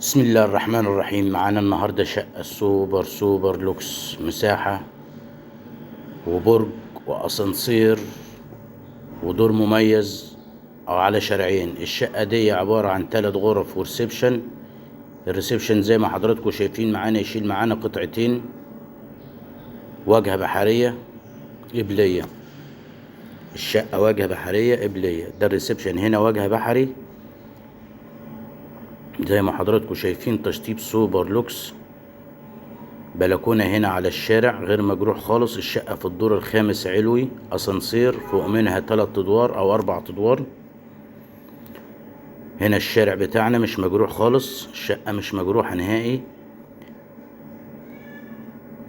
بسم الله الرحمن الرحيم. معانا النهاردة شقة سوبر لوكس، مساحة وبرج وأسانسير ودور مميز أو على شارعين. الشقة دي عبارة عن 3 غرف وريسبشن. الريسبشن زي ما حضراتكم شايفين معانا يشيل معانا قطعتين، واجهة بحرية قبلية. الشقة واجهة بحرية قبلية، ده الريسبشن هنا واجهة بحري زي ما حضراتكم شايفين. تشطيب سوبر لوكس، بلكونة هنا على الشارع غير مجروح خالص. الشقة في الدور الخامس علوي، اسانسير فوق منها 3 ادوار او 4 ادوار. هنا الشارع بتاعنا مش مجروح خالص، الشقة مش مجروحة نهائي.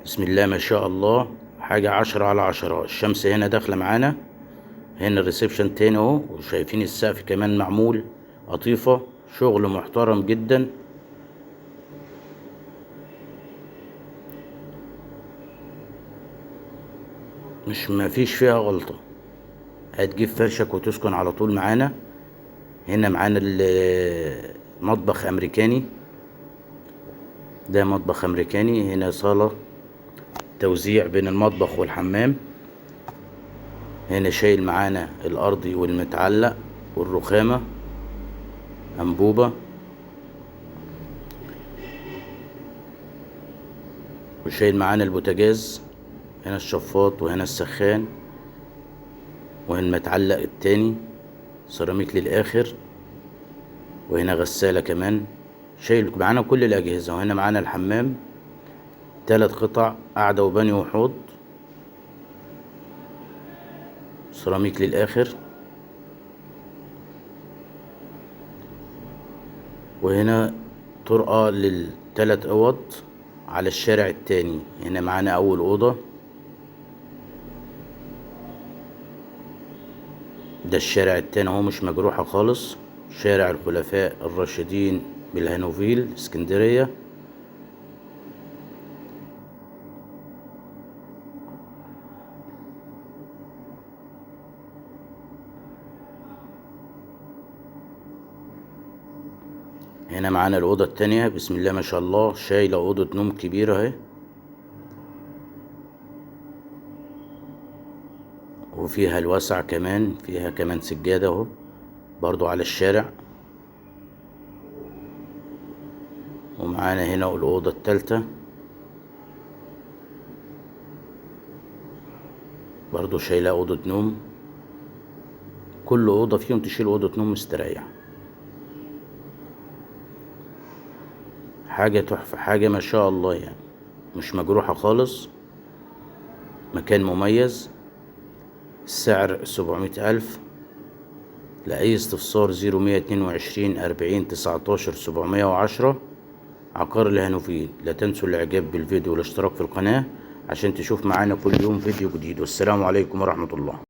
بسم الله ما شاء الله، حاجة 10/10. الشمس هنا داخلة معانا. هنا الريسبشن تاني اهو، وشايفين السقف كمان معمول قطيفة، شغل محترم جدا. مش مفيش فيها غلطة. هتجيب فرشك وتسكن على طول معانا. هنا معانا المطبخ امريكاني، ده مطبخ امريكاني. هنا صالة توزيع بين المطبخ والحمام. هنا شايل معانا الارضي والمتعلق والرخامة، انبوبة، وشايل معانا البوتاجاز. هنا الشفاط وهنا السخان، وهنا المتعلق التاني سيراميك للاخر، وهنا غسالة كمان. شايل معانا كل الاجهزة. وهنا معانا الحمام 3 قطع، قاعدة وبانيو وحوض، سيراميك للاخر. وهنا طرقة لل3 اوض على الشارع التاني. هنا معانا اول اوضة، ده الشارع التاني اهو مش مجروحة خالص. شارع الخلفاء الراشدين بالهانوفيل اسكندرية. هنا معانا الأوضة التانية، بسم الله ما شاء الله، شايلة أوضة نوم كبيرة اهي، وفيها الوسع كمان، فيها كمان سجادة اهو برضو على الشارع. ومعانا هنا الأوضة التالتة برضو شايلة أوضة نوم. كل أوضة فيهم تشيل أوضة نوم مستريح. حاجة تحفة، حاجة ما شاء الله يعني، مش مجروحة خالص. مكان مميز. السعر 700,000. لأي استفسار 0122 40 19 710. عقار الهانوفيل. لا تنسوا الاعجاب بالفيديو والاشتراك في القناة عشان تشوف معانا كل يوم فيديو جديد. والسلام عليكم ورحمة الله.